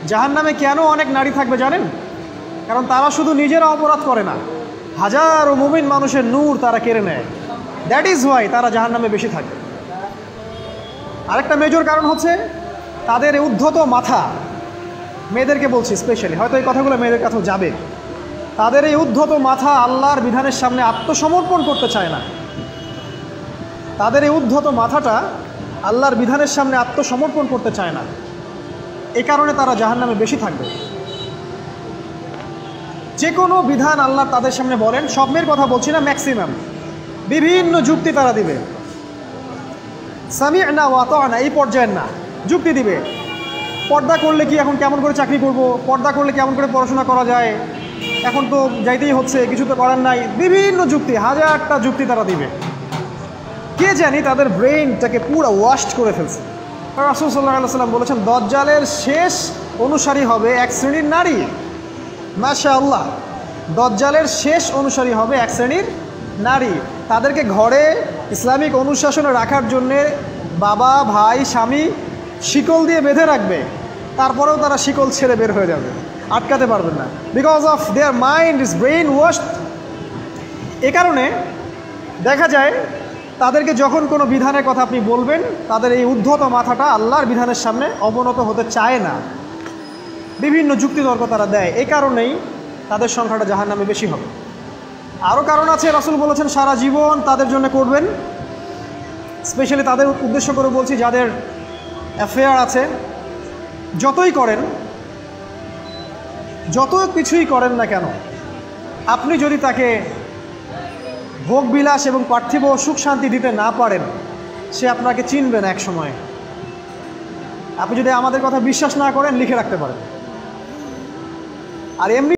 জাহান্নামে কেন অনেক নারী থাকবে জানেন? কারণ তারা শুধু নিজেরা অপরাধ করে না, হাজারো মুমিন মানুষের নূর তারা কেড়ে নেয়। দ্যাট ইজ ওয়াই তারা জাহান্নামে বেশি থাকে। আরেকটা মেজর কারণ হচ্ছে তাদের উদ্ধত মাথা। মেয়েদেরকে বলছি স্পেশালি, হয়তো এই কথাগুলো মেয়েদের কাছেও যাবে। তাদের এই উদ্ধত মাথা আল্লাহর বিধানের সামনে আত্মসমর্পণ করতে চায় না। তাদের এই উদ্ধত মাথাটা আল্লাহর বিধানের সামনে আত্মসমর্পণ করতে চায় না, এ কারণে তারা জাহান্নামে বেশি থাকবে। যে কোনো বিধান আল্লাহ তাদের সামনে বলেন, সব মেয়ের কথা বলছি না, ম্যাক্সিমাম বিভিন্ন যুক্তি তারা দিবে। সামি'না ওয়া আতা'না এই পর্যায়ের না, যুক্তি দিবে। পর্দা করলে কি এখন কেমন করে চাকরি করব, পর্দা করলে কেমন করে পড়াশোনা করা যায়, এখন তো যাইতেই হচ্ছে, কিছু তো করার নাই, বিভিন্ন যুক্তি, হাজারটা যুক্তি তারা দিবে। কে জানি তাদের ব্রেইনটাকে পুরো ওয়াশ করে ফেলছে। রাসূল সাল্লাল্লাহু আলাইহি ওয়াসাল্লাম বলেছেন, দজ্জালের শেষ অনুসারী হবে এক শ্রেণীর নারী। মাশাআল্লাহ, দজ্জালের শেষ অনুসারী হবে এক শ্রেণীর নারী। তাদেরকে ঘরে ইসলামিক অনুশাসনে রাখার জন্যে বাবা, ভাই, স্বামী শিকল দিয়ে বেঁধে রাখবে, তারপরেও তারা শিকল ছেড়ে বের হয়ে যাবে, আটকাতে পারবেন না, because of their mind is brainwashed. এ কারণে দেখা যায় তাদেরকে যখন কোনো বিধানের কথা আপনি বলবেন, তাদের এই উদ্ধত মাথাটা আল্লাহর বিধানের সামনে অবনত হতে চায় না, বিভিন্ন যুক্তিতর্ক তারা দেয়। এই কারণেই তাদের সংখ্যাটা জাহান্নামে বেশি হবে। আরও কারণ আছে, রাসূল বলেছেন সারা জীবন তাদের জন্য করবেন। স্পেশালি তাদের উদ্দেশ্য করে বলছি, যাদের অ্যাফেয়ার আছে, যতই করেন, যত কিছুই করেন না কেন, আপনি যদি তাকে ভোগবিলাস এবং পার্থিব সুখ শান্তি দিতে না পারেন, সে আপনাকে চিনবে না এক সময়। আপনি যদি আমাদের কথা বিশ্বাস না করেন, লিখে রাখতে পারেন। আর এমনি